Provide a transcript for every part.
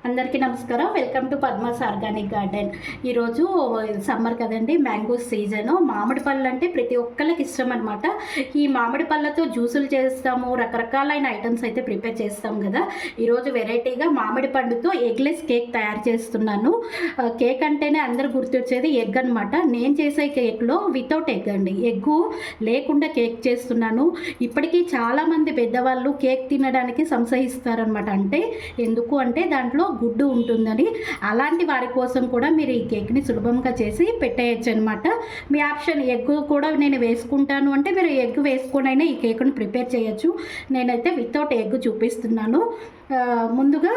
అందరికీ నమస్కారం. Welcome to Padma's organic garden. ఈరోజు సమ్మర్ కదండి, మ్యాంగో సీజను. మామిడి పళ్ళు అంటే ప్రతి ఒక్కరికి ఇష్టం అనమాట. ఈ మామిడి పళ్ళతో జ్యూసులు చేస్తాము, రకరకాలైన ఐటమ్స్ అయితే ప్రిపేర్ చేస్తాం కదా. ఈరోజు వెరైటీగా మామిడి పండుతో ఎగ్లెస్ కేక్ తయారు చేస్తున్నాను. కేక్ అంటేనే అందరు గుర్తొచ్చేది ఎగ్ అనమాట. నేను చేసే కేక్లో వితౌట్ ఎగ్ అండి, ఎగ్గు లేకుండా కేక్ చేస్తున్నాను. ఇప్పటికీ చాలామంది పెద్దవాళ్ళు కేక్ తినడానికి సంశయిస్తారనమాట. అంటే ఎందుకు అంటే దాంట్లో గుడ్డు ఉంటుందని. అలాంటి వారి కోసం కూడా మీరు ఈ కేక్ని సులభంగా చేసి పెట్టేయచ్చు అనమాట. మీ ఆప్షన్ ఎగ్ కూడా నేను వేసుకుంటాను అంటే మీరు ఎగ్ వేసుకొనైనా ఈ కేక్ను ప్రిపేర్ చేయొచ్చు. నేనైతే వితౌట్ ఎగ్ చూపిస్తున్నాను. ముందుగా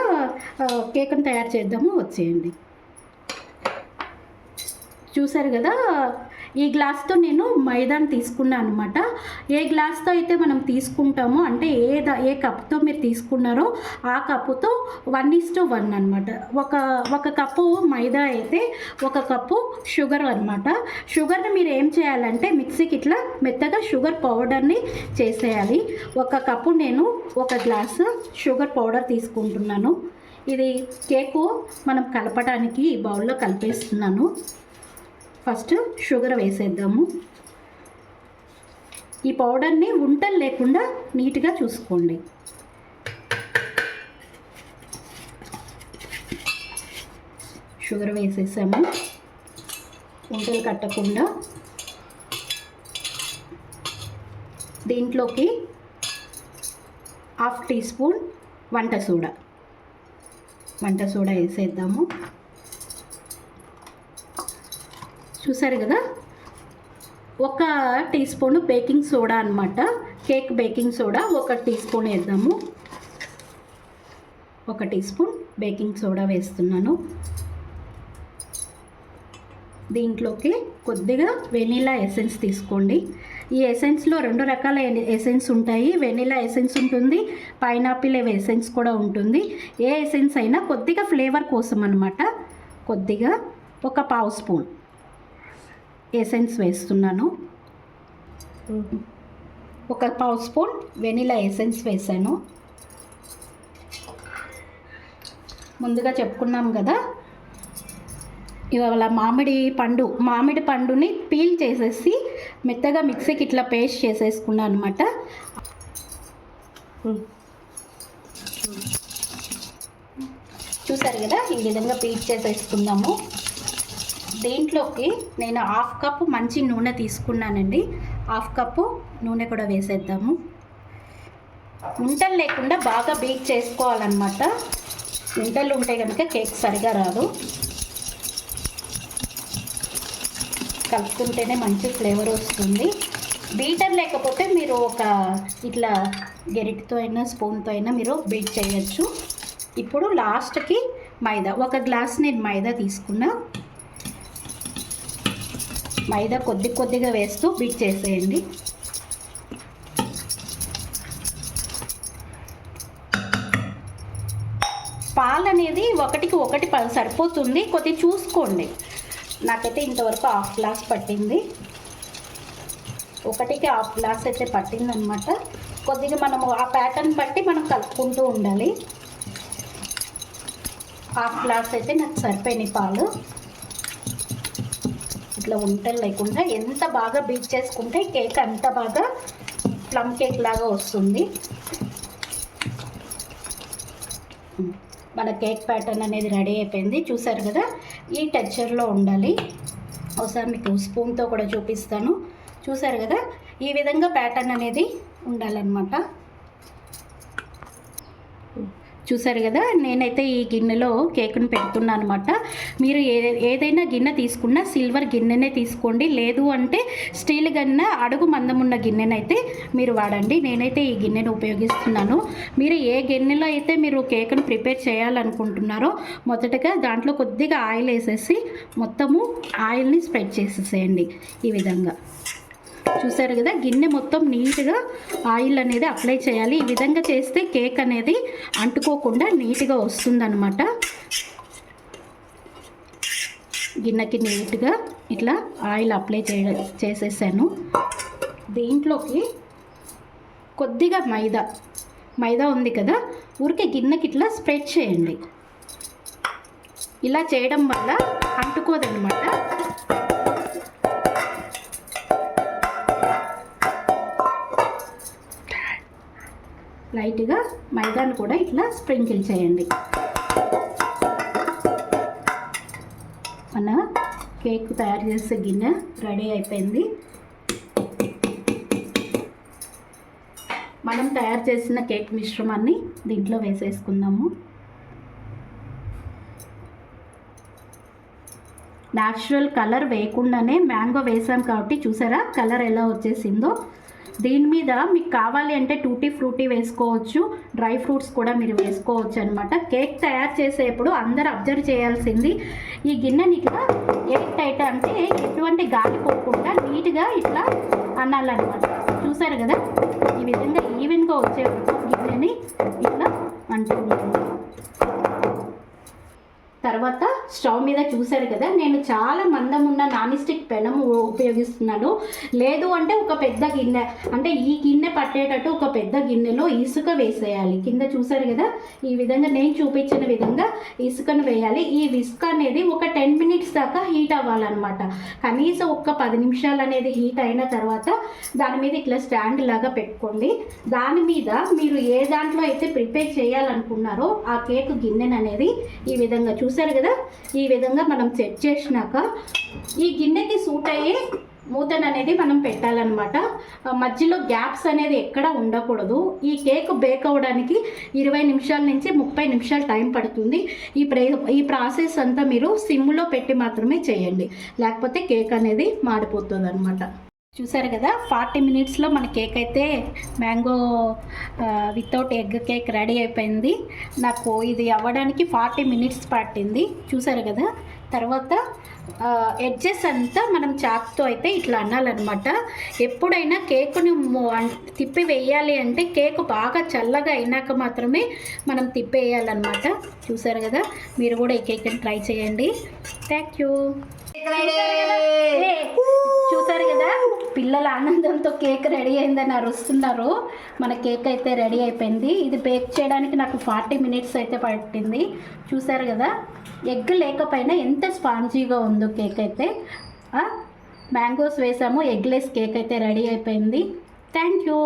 కేక్ను తయారు చేద్దాము, వచ్చేయండి. చూసారు కదా, ఈ గ్లాస్తో నేను మైదాని తీసుకున్నాను అనమాట. ఏ గ్లాస్తో అయితే మనం తీసుకుంటామో, అంటే ఏ కప్తో మీరు తీసుకున్నారో ఆ కప్పుతో 1:1 అనమాట. ఒక కప్పు మైదా అయితే ఒక కప్పు షుగర్ అనమాట. షుగర్ని మీరు ఏం చేయాలంటే మిక్సీకి ఇట్లా మెత్తగా షుగర్ పౌడర్ని చేసేయాలి. ఒక కప్పు నేను ఒక గ్లాసు షుగర్ పౌడర్ తీసుకుంటున్నాను. ఇది కేకు మనం కలపడానికి ఈ బౌల్లో కలిపేస్తున్నాను. First sugar వేసేద్దాము. ఈ పౌడర్ని ఉంటలు లేకుండా నీట్గా చూసుకోండి. షుగర్ వేసేసాము, ఉంటలు కట్టకుండా. దీంట్లోకి 1/2 టీ స్పూన్ వంట సోడా వేసేద్దాము. చూసారు కదా, 1 టీ స్పూన్ బేకింగ్ సోడా అనమాట. Cake baking soda 1 teaspoon వేద్దాము. 1 టీ స్పూన్ బేకింగ్ సోడా వేస్తున్నాను. దీంట్లోకి కొద్దిగా వెనిలా ఎసెన్స్ తీసుకోండి. ఈ ఎసెన్స్లో 2 రకాల ఎసెన్స్ ఉంటాయి. వెనిలా ఎసెన్స్ ఉంటుంది, పైనాపిల్ ఎసెన్స్ కూడా ఉంటుంది. ఏ ఎసెన్స్ అయినా కొద్దిగా ఫ్లేవర్ కోసం అనమాట. కొద్దిగా 1/2 స్పూన్ ఎసెన్స్ వేస్తున్నాను. 1/2 స్పూన్ వెనిలా ఎసెన్స్ వేసాను. ముందుగా చెప్పుకున్నాం కదా, ఇవాళ మామిడి పండుని పీల్ చేసేసి మెత్తగా మిక్సీకి ఇట్లా పేస్ట్ చేసేసుకున్నాను అనమాట. చూసారు కదా, ఈ విధంగా పీల్ చేసేసుకుందాము. దీంట్లోకి నేను 1/2 కప్పు మంచి నూనె తీసుకున్నానండి. 1/2 కప్పు నూనె కూడా వేసేద్దాము. ఉంటలు లేకుండా బాగా బీట్ చేసుకోవాలన్నమాట. ఉంటలు ఉంటే కనుక కేక్ సరిగా రాదు. కలుపుకుంటేనే మంచి ఫ్లేవర్ వస్తుంది. బీటర్ లేకపోతే మీరు ఇట్లా గెరిటితో అయినా స్పూన్తో అయినా మీరు బీట్ చేయొచ్చు. ఇప్పుడు లాస్ట్కి మైదా, 1 గ్లాస్ నేను మైదా తీసుకున్నా. మైదా కొద్దిగా వేస్తూ బీట్ చేసేయండి. పాలు అనేది 1కి 1 సరిపోతుంది, కొద్దిగా చూసుకోండి. నాకైతే ఇంతవరకు 1/2 గ్లాస్ పట్టింది. 1కి 1/2 గ్లాస్ అయితే పట్టిందనమాట. కొద్దిగా మనము ఆ ప్యాటర్న్ బట్టి మనం కలుపుకుంటూ ఉండాలి. 1/2 గ్లాస్ అయితే నాకు సరిపోయినాయి పాలు. ఇట్లా ఉంటలు లేకుండా ఎంత బాగా బీట్ చేసుకుంటే కేక్ అంత బాగా ప్లమ్ కేక్ లాగా వస్తుంది. మన కేక్ ప్యాటర్న్ అనేది రెడీ అయిపోయింది. చూసారు కదా, ఈ టెక్స్చర్లో ఉండాలి. ఒకసారి మీకు స్పూన్తో కూడా చూపిస్తాను. చూసారు కదా, ఈ విధంగా ప్యాటర్న్ అనేది ఉండాలన్నమాట. చూసారు కదా, నేనైతే ఈ గిన్నెలో కేక్ను పెడుతున్నాను అనమాట. మీరు ఏదైనా గిన్నె తీసుకున్నా సిల్వర్ గిన్నెనే తీసుకోండి, లేదు అంటే స్టీల్ గిన్నె అడుగు మందం ఉన్న గిన్నెనైతే మీరు వాడండి. నేనైతే ఈ గిన్నెను ఉపయోగిస్తున్నాను. మీరు ఏ గిన్నెలో అయితే మీరు కేక్ను ప్రిపేర్ చేయాలనుకుంటున్నారో మొదటగా దాంట్లో కొద్దిగా ఆయిల్ వేసేసి మొత్తము ఆయిల్ని స్ప్రెడ్ చేసేసేయండి ఈ విధంగా. చూసారు కదా, గిన్నె మొత్తం నీట్గా ఆయిల్ అనేది అప్లై చేయాలి. ఈ విధంగా చేస్తే కేక్ అనేది అంటుకోకుండా నీట్గా వస్తుందన్నమాట. గిన్నెకి నీట్గా ఇట్లా ఆయిల్ అప్లై చేసేసాను. దీంట్లోకి కొద్దిగా మైదా ఉంది కదా, ఊరికే గిన్నెకి ఇట్లా స్ప్రెడ్ చేయండి. ఇలా చేయడం వల్ల అంటుకోదన్నమాట. లైట్గా మైదాను కూడా ఇట్లా స్ప్రింకిల్ చేయండి. మన కేక్ తయారు చేసే గిన్నె రెడీ అయిపోయింది. మనం తయారు చేసిన కేక్ మిశ్రమాన్ని దీంట్లో వేసేసుకుందాము. న్యాచురల్ కలర్ వేయకుండానే మ్యాంగో వేసాం కాబట్టి చూసారా కలర్ ఎలా వచ్చేసిందో. దీని మీద మీకు కావాలి అంటే టూటీ ఫ్రూటీ వేసుకోవచ్చు, డ్రై ఫ్రూట్స్ కూడా మీరు వేసుకోవచ్చు అనమాట. కేక్ తయారు చేసేప్పుడు అందరూ అబ్జర్వ్ చేయాల్సింది ఈ గిన్నెని ఇట్లా ఎయిర్ టైట్ అంటే ఎటువంటి గాలి పోకుండా నీట్గా ఇట్లా అనాలన్నమాట. చూసారు కదా ఈ విధంగా ఈవెన్గా వచ్చే గిన్నెని ఇట్లా అంటుకుంటుంది. తర్వాత స్టవ్ మీద చూసారు కదా నేను చాలా మందం ఉన్న నాన్ స్టిక్ పెనం ఉపయోగిస్తున్నాను. లేదు అంటే ఒక పెద్ద గిన్నె అంటే ఈ గిన్నె పట్టేటట్టు ఒక పెద్ద గిన్నెలో ఇసుక వేసేయాలి. కింద చూసారు కదా ఈ విధంగా నేను చూపించిన విధంగా ఇసుకను వేయాలి. ఈ ఇసుక అనేది ఒక 10 మినిట్స్ దాకా హీట్ అవ్వాలన్నమాట. కనీసం ఒక 10 నిమిషాలు అనేది హీట్ అయిన తర్వాత దాని మీద ఇట్లా స్టాండ్ లాగా పెట్టుకోండి. దాని మీద మీరు ఏ దాంట్లో అయితే ప్రిపేర్ చేయాలనుకున్నారో ఆ కేక్ గిన్నెను అనేది ఈ విధంగా చూసారు కదా ఈ విధంగా మనం సెట్ చేసినాక ఈ గిన్నెకి సూట్ అయ్యే మూతను అనేది మనం పెట్టాలన్నమాట. మధ్యలో గ్యాప్స్ అనేది ఎక్కడ ఉండకూడదు. ఈ కేక్ బేక్ అవ్వడానికి 20 నిమిషాల నుంచి 30 నిమిషాలు టైం పడుతుంది. ఈ ప్రాసెస్ అంతా మీరు సిమ్లో పెట్టి మాత్రమే చేయండి, లేకపోతే కేక్ అనేది మాడిపోతుంది అనమాట. చూసారు కదా 40 మినిట్స్లో మన కేక్ అయితే mango without egg cake ready అయిపోయింది. నాకు ఇది అవ్వడానికి 40 మినిట్స్ పట్టింది. చూసారు కదా తర్వాత ఎడ్జెస్ అంతా మనం చాక్తో అయితే ఇట్లా అనాలన్నమాట. ఎప్పుడైనా కేకుని తిప్పి వేయాలి అంటే కేక్ బాగా చల్లగా అయినాక మాత్రమే మనం తిప్పి వేయాలన్నమాట. చూసారు కదా మీరు కూడా ఈ కేక్ని ట్రై చేయండి. Thank you. చూసారు కదా పిల్లల ఆనందంతో కేక్ రెడీ అయిందని అరుస్తున్నారు. మన కేక్ అయితే రెడీ అయిపోయింది. ఇది బేక్ చేయడానికి నాకు 40 మినిట్స్ అయితే పట్టింది. చూసారు కదా ఎగ్ లేకపోయినా ఎంత స్పాంజీగా ఉందో కేక్ అయితే. మ్యాంగోస్ వేసాము, ఎగ్లెస్ కేక్ అయితే రెడీ అయిపోయింది. Thank you.